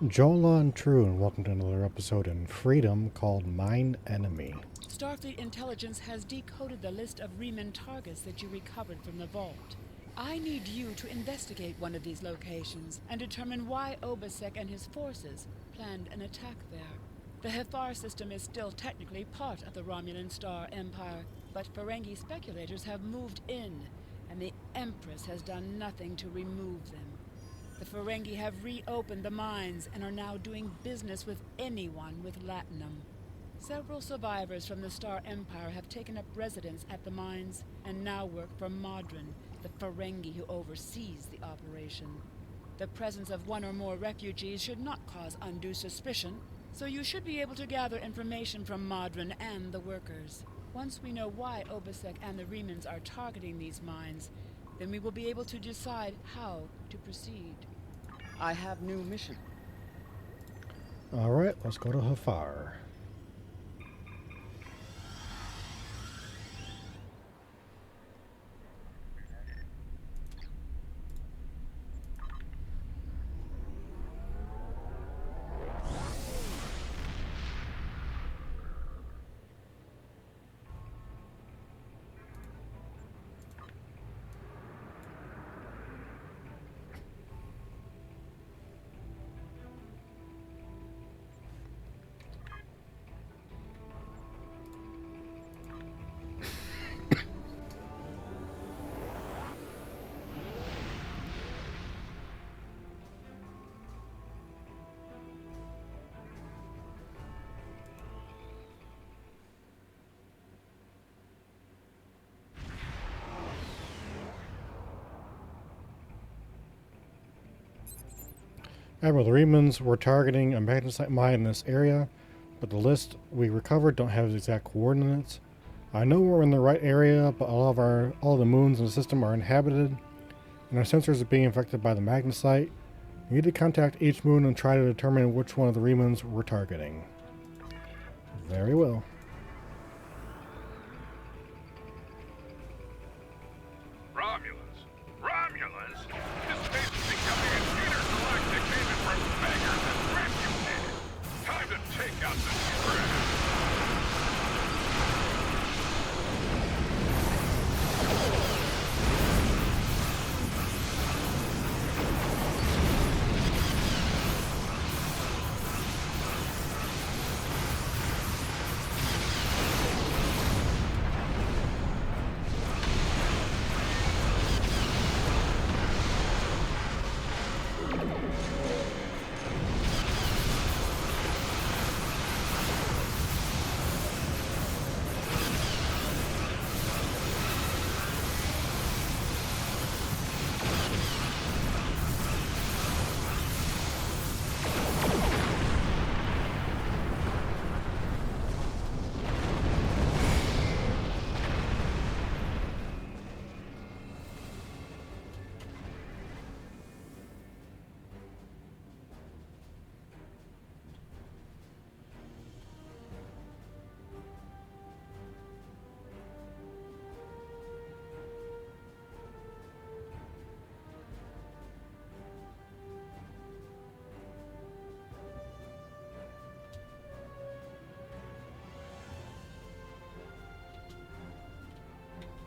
Jolan True, and welcome to another episode in Freedom called Mine Enemy. Starfleet intelligence has decoded the list of Riemann targets that you recovered from the vault. I need you to investigate one of these locations and determine why Obasek and his forces planned an attack there. The Hefar system is still technically part of the Romulan Star Empire, but Ferengi speculators have moved in, and the Empress has done nothing to remove them. The Ferengi have reopened the mines and are now doing business with anyone with latinum. Several survivors from the Star Empire have taken up residence at the mines and now work for Modron, the Ferengi who oversees the operation. The presence of one or more refugees should not cause undue suspicion, so you should be able to gather information from Modron and the workers. Once we know why Obasek and the Remans are targeting these mines, then we will be able to decide how to proceed. I have new mission. Alright, let's go to Hafar. Admiral, the Remans were targeting a magnesite mine in this area, but the list we recovered don't have the exact coordinates. I know we're in the right area, but all the moons in the system are inhabited, and our sensors are being affected by the magnesite. We need to contact each moon and try to determine which one of the Remans we're targeting. Very well. Romulans? Romulans? This space is becoming a cheater galactic haven for beggars and refugees. Time to take out the trash.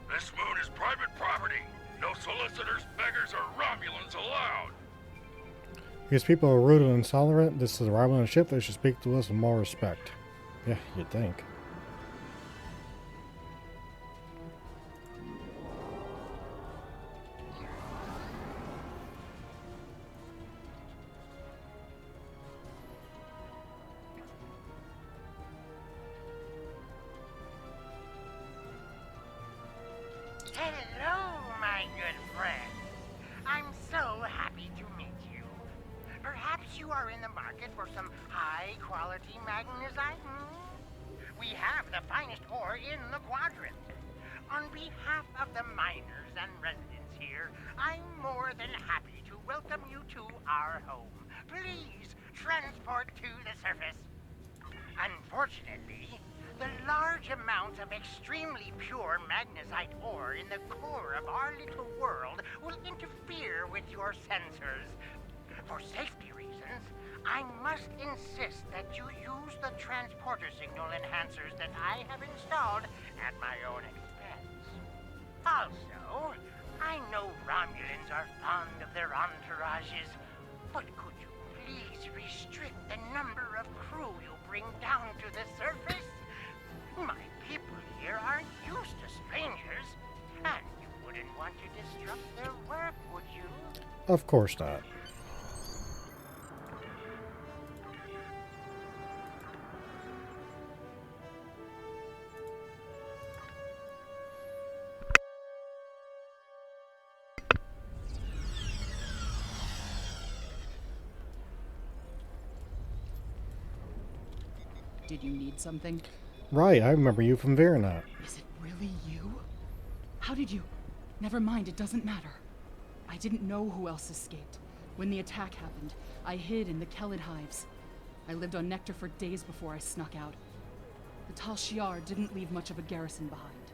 This moon is private property. No solicitors, beggars, or Romulans allowed. These people are rude and intolerant. This is a Romulan ship. They should speak to us with more respect. Yeah, you'd think. Hello, my good friend. I'm so happy to meet you. Perhaps you are in the market for some high-quality magnesite? We have the finest ore in the quadrant. On behalf of the miners and residents here, I'm more than happy to welcome you to our home. Please transport to the surface. Unfortunately, the large amount of extremely pure magnesite ore in the core of our little world will interfere with your sensors. For safety reasons, I must insist that you use the transporter signal enhancers that I have installed at my own expense. Also, I know Romulans are fond of their entourages, but could you please restrict the number of crew you bring down to the surface? My people here aren't used to strangers, and you wouldn't want to disrupt their work, would you? Of course not. Did you need something? Right, I remember you from Veronat. Is it really you? How did you... Never mind, it doesn't matter. I didn't know who else escaped. When the attack happened, I hid in the Kellid hives. I lived on Nectar for days before I snuck out. The Tal Shiar didn't leave much of a garrison behind.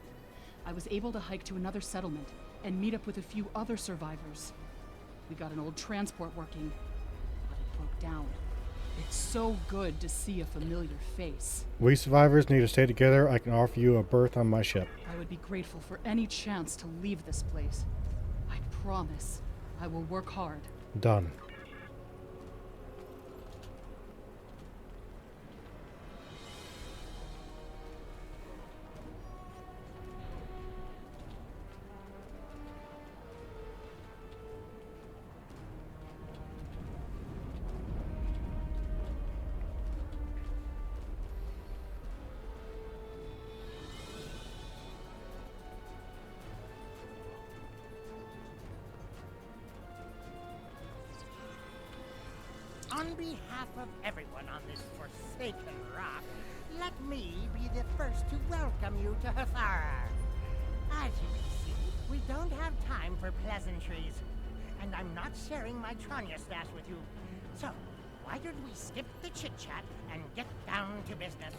I was able to hike to another settlement and meet up with a few other survivors. We got an old transport working, but it broke down. It's so good to see a familiar face. We survivors need to stay together. I can offer you a berth on my ship. I would be grateful for any chance to leave this place. I promise I will work hard. Done. On behalf of everyone on this forsaken rock, let me be the first to welcome you to Hathara. As you can see, we don't have time for pleasantries, and I'm not sharing my Tranya stash with you. So, why don't we skip the chit-chat and get down to business?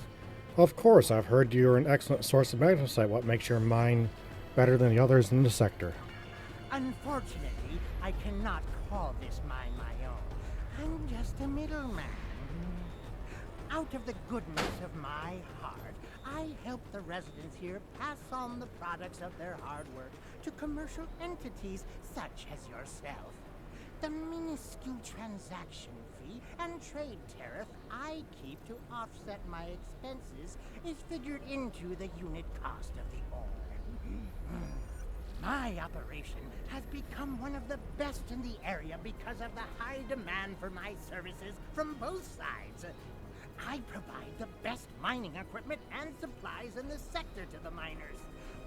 Of course, I've heard you're an excellent source of magnesite. What makes your mine better than the others in the sector? Unfortunately, I cannot call this mine my own. I'm just a middleman. Out of the goodness of my heart, I help the residents here pass on the products of their hard work to commercial entities such as yourself. The minuscule transaction fee and trade tariff I keep to offset my expenses is figured into the unit cost of the ore. My operation has become one of the best in the area because of the high demand for my services from both sides. I provide the best mining equipment and supplies in the sector to the miners,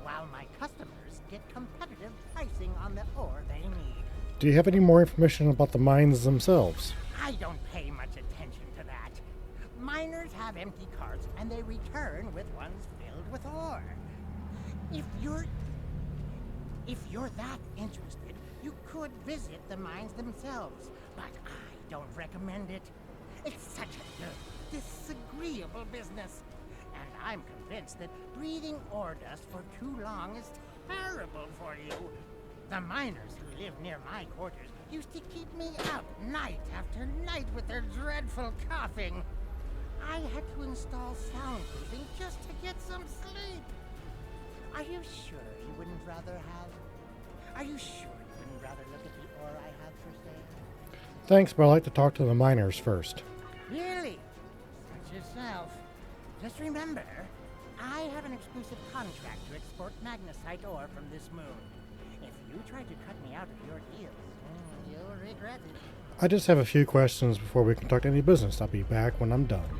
while my customers get competitive pricing on the ore they need. Do you have any more information about the mines themselves? I don't pay much attention to that. Miners have empty carts and they return with ones filled with ore. If you're that interested, you could visit the mines themselves, but I don't recommend it. It's such a disagreeable business, and I'm convinced that breathing ore dust for too long is terrible for you. The miners who live near my quarters used to keep me up night after night with their dreadful coughing. I had to install soundproofing just to get some sleep. Are you sure you wouldn't rather look at the ore I have for sale? Thanks, but I'd like to talk to the miners first. Really? Such yourself. Just remember, I have an exclusive contract to export magnesite ore from this moon. If you try to cut me out of your deals, you'll regret it. I just have a few questions before we conduct any business. I'll be back when I'm done.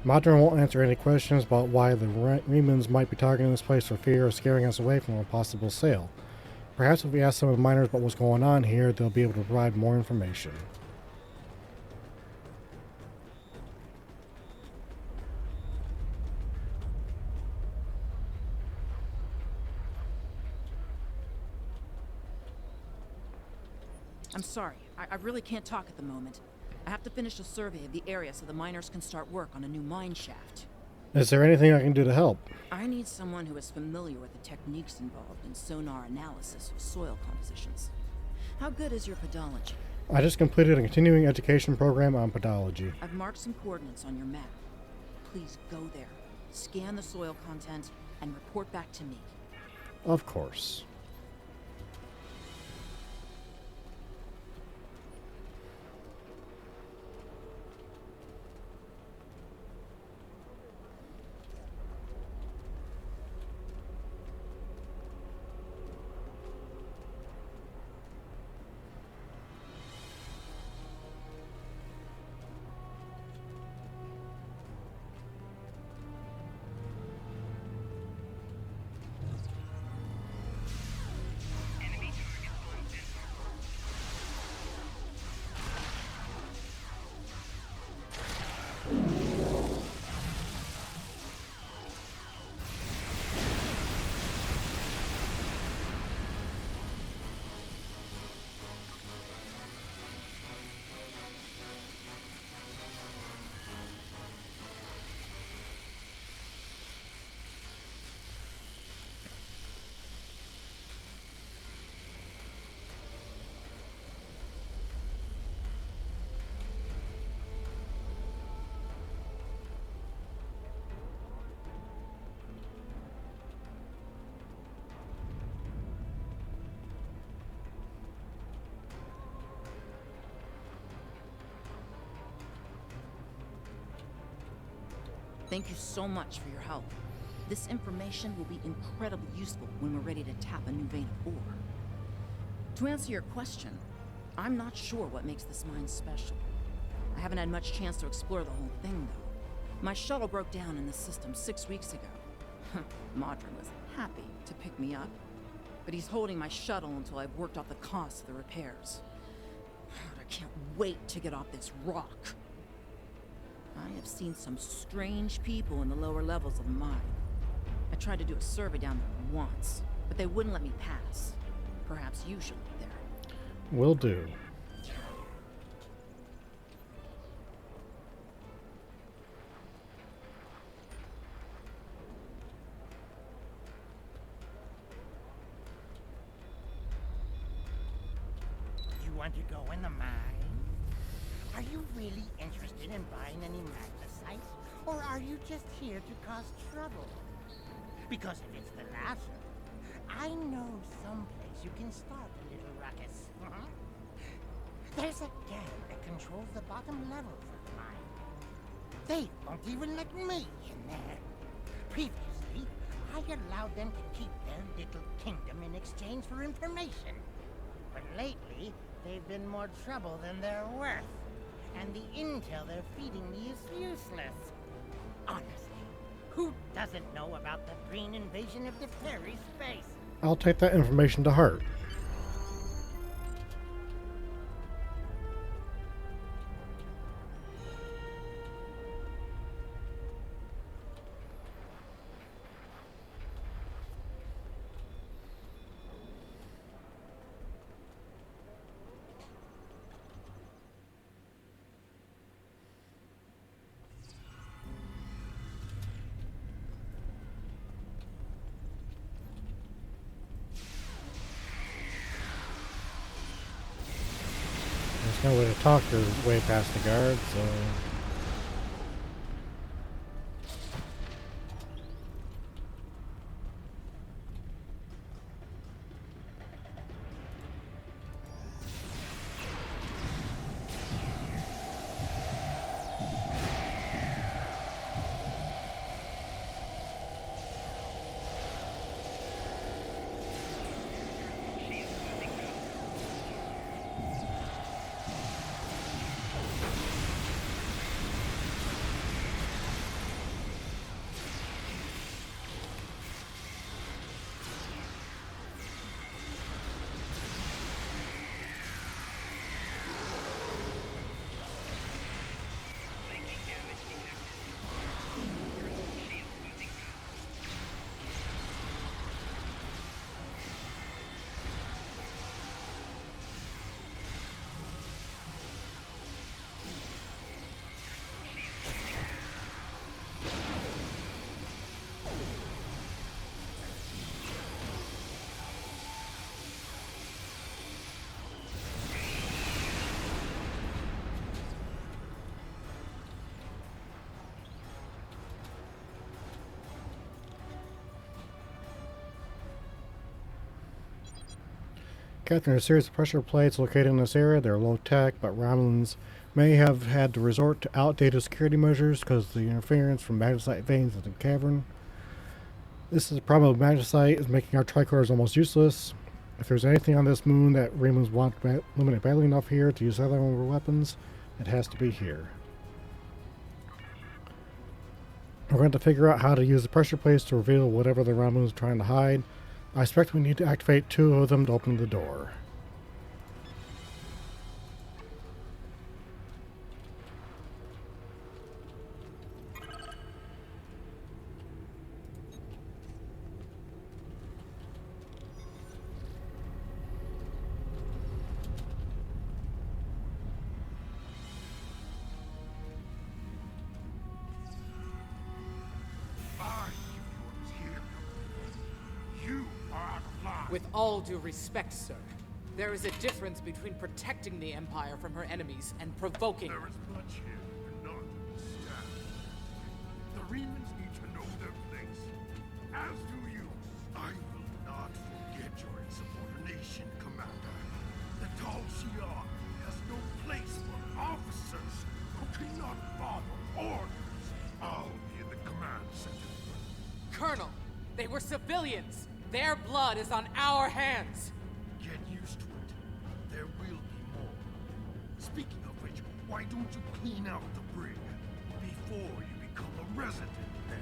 Modern won't answer any questions about why the Remans might be targeting this place for fear of scaring us away from a possible sale. Perhaps if we ask some of the miners about what's going on here, they'll be able to provide more information. I'm sorry, I really can't talk at the moment. I have to finish a survey of the area so the miners can start work on a new mine shaft. Is there anything I can do to help? I need someone who is familiar with the techniques involved in sonar analysis of soil compositions. How good is your pedology? I just completed a continuing education program on podology. I've marked some coordinates on your map. Please go there, scan the soil content, and report back to me. Of course. Thank you so much for your help. This information will be incredibly useful when we're ready to tap a new vein of ore. To answer your question, I'm not sure what makes this mine special. I haven't had much chance to explore the whole thing, though. My shuttle broke down in the system 6 weeks ago. Modron was happy to pick me up, but he's holding my shuttle until I've worked out the cost of the repairs. I can't wait to get off this rock. I have seen some strange people in the lower levels of the mine. I tried to do a survey down there once, but they wouldn't let me pass. Perhaps you should look there. Will do. You want to go in the mine? Are you really interested in buying any magnesite? Or are you just here to cause trouble? Because if it's the latter, I know someplace you can start a little ruckus. There's a gang that controls the bottom levels of the mine. They won't even let me in there. Previously, I allowed them to keep their little kingdom in exchange for information. But lately, they've been more trouble than they're worth. And the intel they're feeding me is useless. Honestly, who doesn't know about the green invasion of the fairy space? I'll take that information to heart. There's no way to talk your way past the guard, so... Captain, a series of pressure plates located in this area. They're low tech, but Romulans may have had to resort to outdated security measures because of the interference from magnesite veins in the cavern. This is a problem with magnesite is making our tricorders almost useless. If there's anything on this moon that Romulans want to eliminate badly enough here to use other weapons, it has to be here. We're going to figure out how to use the pressure plates to reveal whatever the Romulans are trying to hide. I expect we need to activate 2 of them to open the door. I was here. You are out of line. With all due respect, sir, there is a difference between protecting the Empire from her enemies and provoking. There is much here you do not understand. The Remans need to know their place. As do you. I will not forget your insubordination, Commander. The Tal Shiar has no place for officers who cannot follow orders. I'll be in the command center. Colonel, they were civilians. Their blood is on our hands. Get used to it. There will be more. Speaking of which, why don't you clean out the brig before you become a resident there?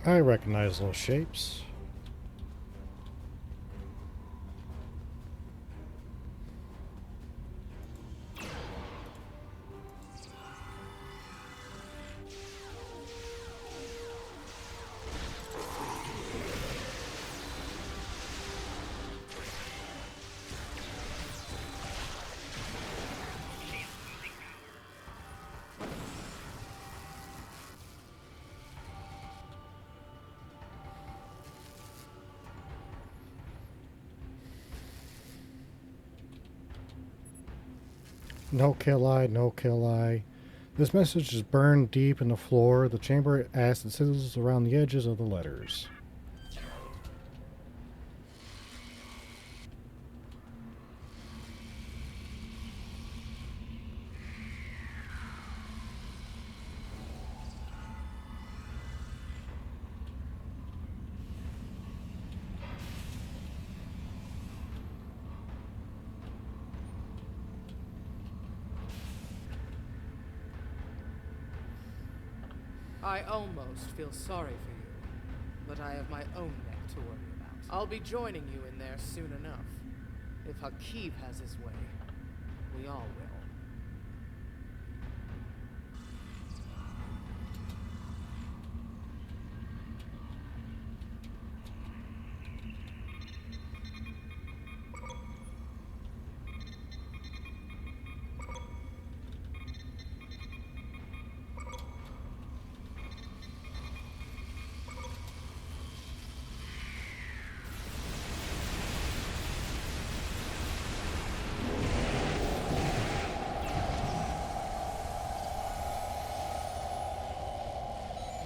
I recognize those shapes. No kill eye, no kill eye. This message is burned deep in the floor. The chamber acid sizzles around the edges of the letters. I almost feel sorry for you, but I have my own neck to worry about. I'll be joining you in there soon enough. If Hakeeb has his way, we all will.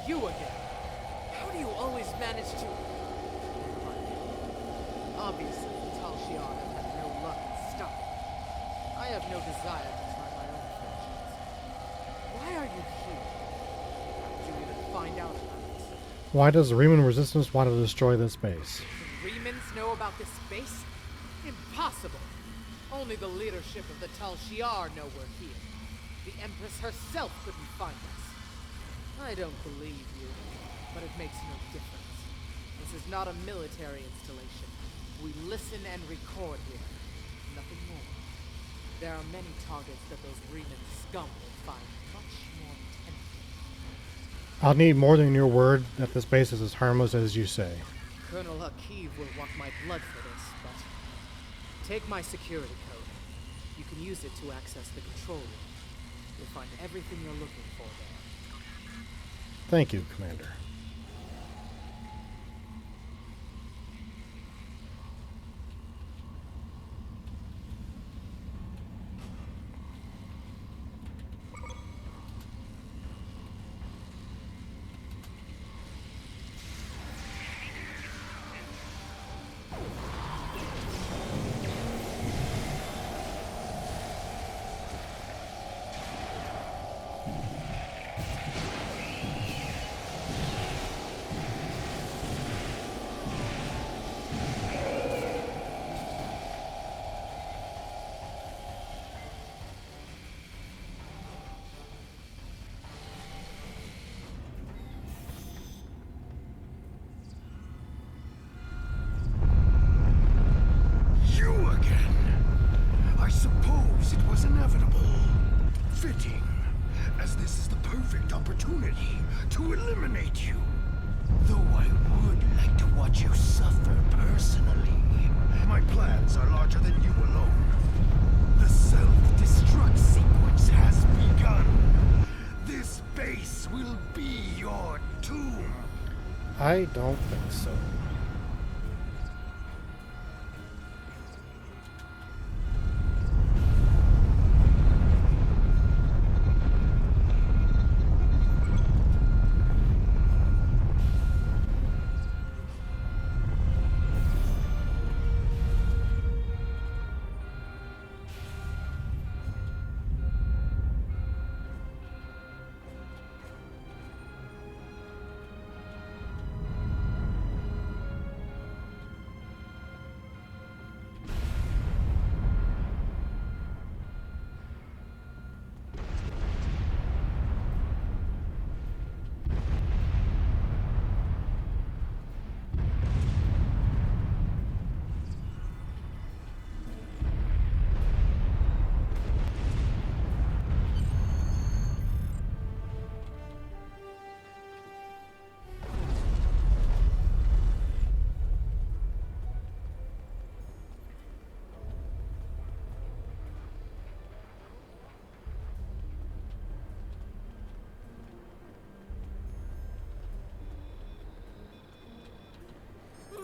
You again? How do you always manage to... Obviously, the Tal Shiar have had no luck in stopping. I have no desire to try my own fortunes. Why are you here? How did you even find out about it? Why does the Reman Resistance want to destroy this base? The Remans know about this base? Impossible! Only the leadership of the Tal Shiar know we're here. The Empress herself couldn't find us. I don't believe you, but it makes no difference. This is not a military installation. We listen and record here. Nothing more. There are many targets that those Reman scum will find much more tempting. I'll need more than your word that this base is as harmless as you say. Colonel Hakiv will want my blood for this, but take my security code. You can use it to access the control room. You'll find everything you're looking for there. Thank you, Commander. Fitting, as this is the perfect opportunity to eliminate you. Though I would like to watch you suffer personally. My plans are larger than you alone. The self-destruct sequence has begun. This base will be your tomb. I don't think so.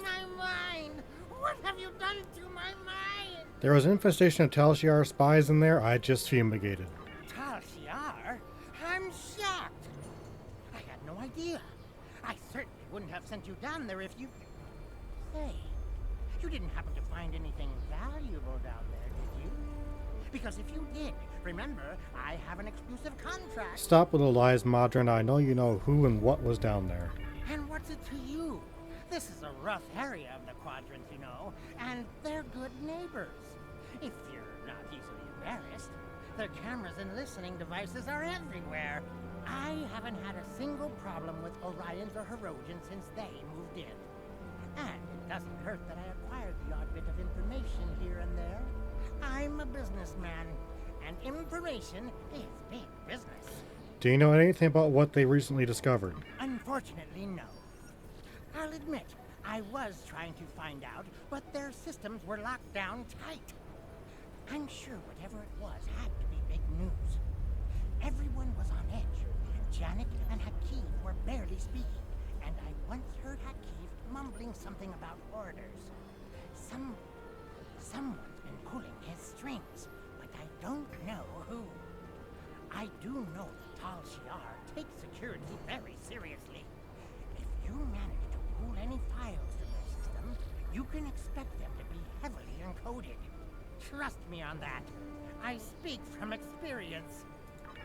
My mind! What have you done to my mind? There was an infestation of Tal Shiar spies in there. I just fumigated. Tal Shiar? I'm shocked. I had no idea. I certainly wouldn't have sent you down there if you... Say, you didn't happen to find anything valuable down there, did you? Because if you did, remember, I have an exclusive contract. Stop with the lies, Madron. I know you know who and what was down there. And what's it to you? This is a rough area of the Quadrant, you know, and they're good neighbors. If you're not easily embarrassed, their cameras and listening devices are everywhere. I haven't had a single problem with Orions or Herodians since they moved in. And it doesn't hurt that I acquired the odd bit of information here and there. I'm a businessman, and information is big business. Do you know anything about what they recently discovered? Unfortunately, no. I'll admit, I was trying to find out, but their systems were locked down tight. I'm sure whatever it was had to be big news. Everyone was on edge. Janik and Hakiv were barely speaking, and I once heard Hakiv mumbling something about orders. Someone's been pulling his strings, but I don't know who. I do know that Tal Shiar takes security very seriously. If you manage to pull any files to their system, you can expect them to be heavily encoded. Trust me on that. I speak from experience.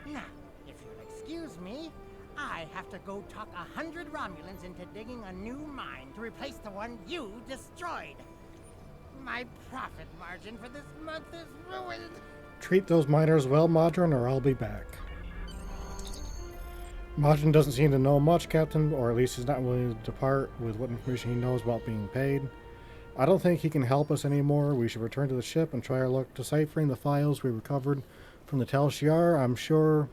Now, if you'll excuse me, I have to go talk 100 Romulans into digging a new mine to replace the one you destroyed. My profit margin for this month is ruined. Treat those miners well, Madron, or I'll be back. Majin doesn't seem to know much, Captain, or at least he's not willing to depart with what information he knows about being paid. I don't think he can help us anymore. We should return to the ship and try our luck deciphering the files we recovered from the Tal Shiar. I'm sure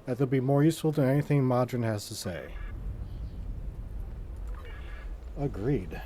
that they'll be more useful than anything Majin has to say. Agreed.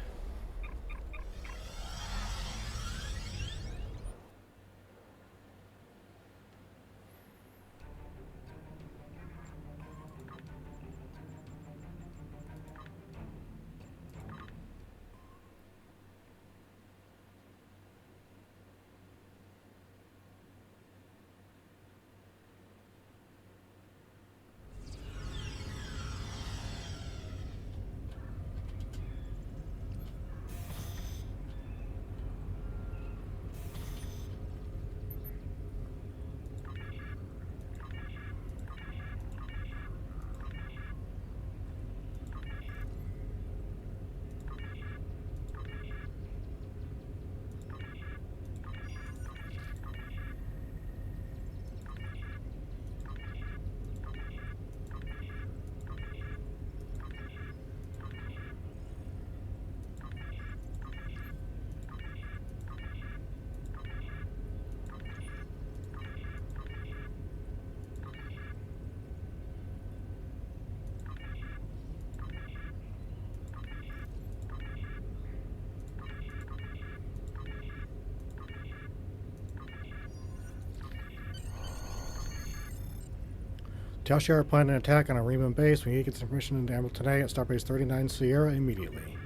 Tal Shiar planned an attack on a Riemann base. We need to get some permission into Emerald today at Starbase 39 Sierra immediately.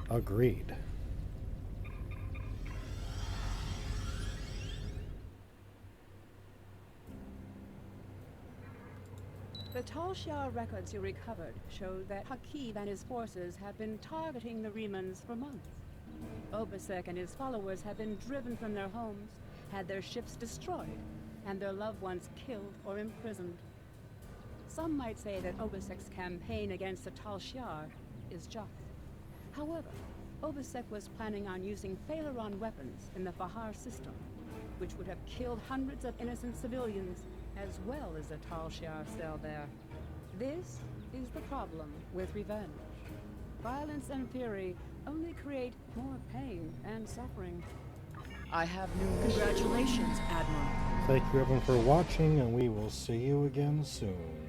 Agreed. The Tal Shiar records you recovered show that Hakiv and his forces have been targeting the Remans for months. Obasek and his followers have been driven from their homes, had their ships destroyed, and their loved ones killed or imprisoned. Some might say that Obasek's campaign against the Tal Shiar is just. However, Obasek was planning on using Phaleron weapons in the Fahar system, which would have killed hundreds of innocent civilians, as well as the Tal Shiar cell there. This is the problem with revenge. Violence and fury only create more pain and suffering. I have news. Congratulations, Admiral. Thank you everyone for watching, and we will see you again soon.